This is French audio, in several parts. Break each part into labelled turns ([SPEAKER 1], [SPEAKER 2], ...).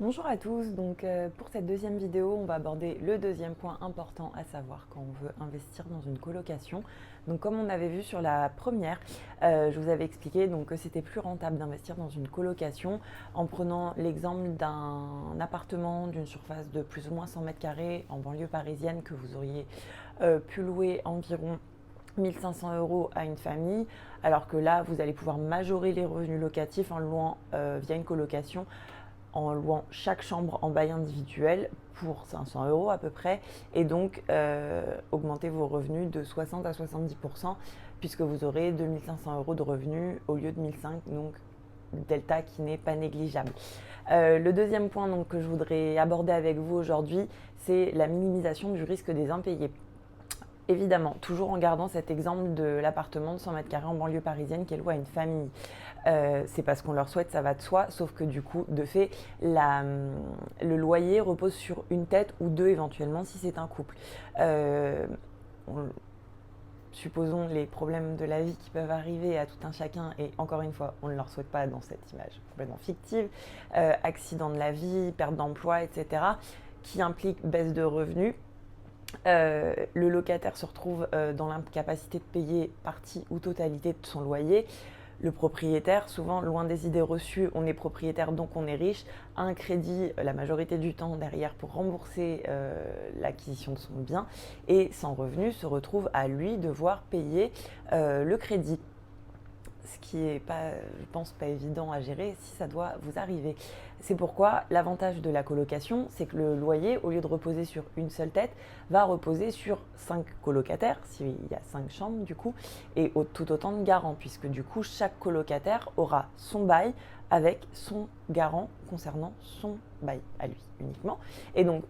[SPEAKER 1] Bonjour à tous, pour cette deuxième vidéo, on va aborder le deuxième point important à savoir quand on veut investir dans une colocation. Donc comme on avait vu sur la première, je vous avais expliqué que c'était plus rentable d'investir dans une colocation en prenant l'exemple d'un appartement d'une surface de plus ou moins 100 mètres carrés en banlieue parisienne que vous auriez pu louer environ 1500 € à une famille, alors que là, vous allez pouvoir majorer les revenus locatifs en louant via une colocation, en louant chaque chambre en bail individuel pour 500 € à peu près, et donc augmenter vos revenus de 60 à 70%, puisque vous aurez 2500 € de revenus au lieu de 1500, donc delta qui n'est pas négligeable. Le deuxième point que je voudrais aborder avec vous aujourd'hui, c'est la minimisation du risque des impayés. Évidemment, toujours en gardant cet exemple de l'appartement de 100 mètres carrés en banlieue parisienne qui est loué à une famille. C'est parce qu'on leur souhaite, ça va de soi, sauf que du coup, de fait, le loyer repose sur une tête ou deux éventuellement si c'est un couple. Supposons les problèmes de la vie qui peuvent arriver à tout un chacun, et encore une fois, on ne leur souhaite pas dans cette image complètement fictive, accident de la vie, perte d'emploi, etc., qui implique baisse de revenus. Le locataire se retrouve dans l'incapacité de payer partie ou totalité de son loyer. Le propriétaire, souvent loin des idées reçues, on est propriétaire donc on est riche, a un crédit la majorité du temps derrière pour rembourser l'acquisition de son bien, et sans revenu se retrouve à lui devoir payer le crédit. Ce qui n'est pas, je pense, pas évident à gérer si ça doit vous arriver. C'est pourquoi l'avantage de la colocation, c'est que le loyer, au lieu de reposer sur une seule tête, va reposer sur 5 colocataires, s'il y a 5 chambres du coup, et tout autant de garants, puisque du coup, chaque colocataire aura son bail avec son garant concernant son bail à lui uniquement. Et donc,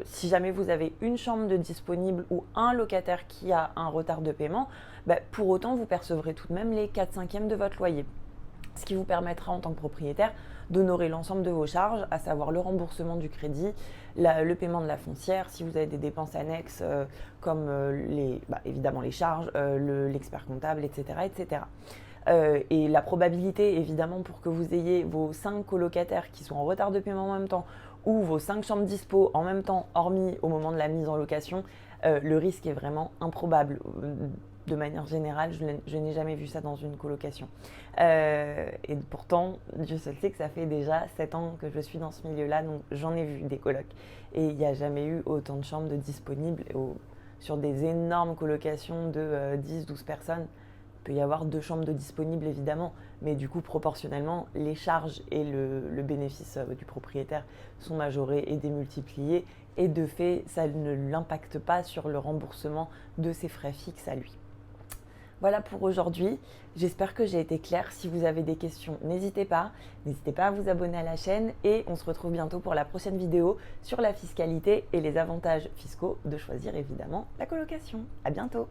[SPEAKER 1] si jamais vous avez une chambre de disponible ou un locataire qui a un retard de paiement, pour autant vous percevrez tout de même les 4/5 de votre loyer. Ce qui vous permettra en tant que propriétaire d'honorer l'ensemble de vos charges, à savoir le remboursement du crédit, le paiement de la foncière, si vous avez des dépenses annexes comme évidemment les charges, l'expert comptable, etc. etc. Et la probabilité, évidemment, pour que vous ayez vos 5 colocataires qui sont en retard de paiement en même temps, ou vos 5 chambres dispo en même temps, hormis au moment de la mise en location, le risque est vraiment improbable. De manière générale, je n'ai jamais vu ça dans une colocation. Et pourtant, Dieu seul sait que ça fait déjà 7 ans que je suis dans ce milieu-là, donc j'en ai vu des colocs. Et il n'y a jamais eu autant de chambres de disponibles sur des énormes colocations de 10-12 personnes. Il peut y avoir 2 chambres de disponibles évidemment, mais du coup proportionnellement les charges et le bénéfice du propriétaire sont majorés et démultipliés, et de fait ça ne l'impacte pas sur le remboursement de ses frais fixes à lui. Voilà pour aujourd'hui, j'espère que j'ai été claire. Si vous avez des questions, n'hésitez pas à vous abonner à la chaîne, et on se retrouve bientôt pour la prochaine vidéo sur la fiscalité et les avantages fiscaux de choisir évidemment la colocation. À bientôt.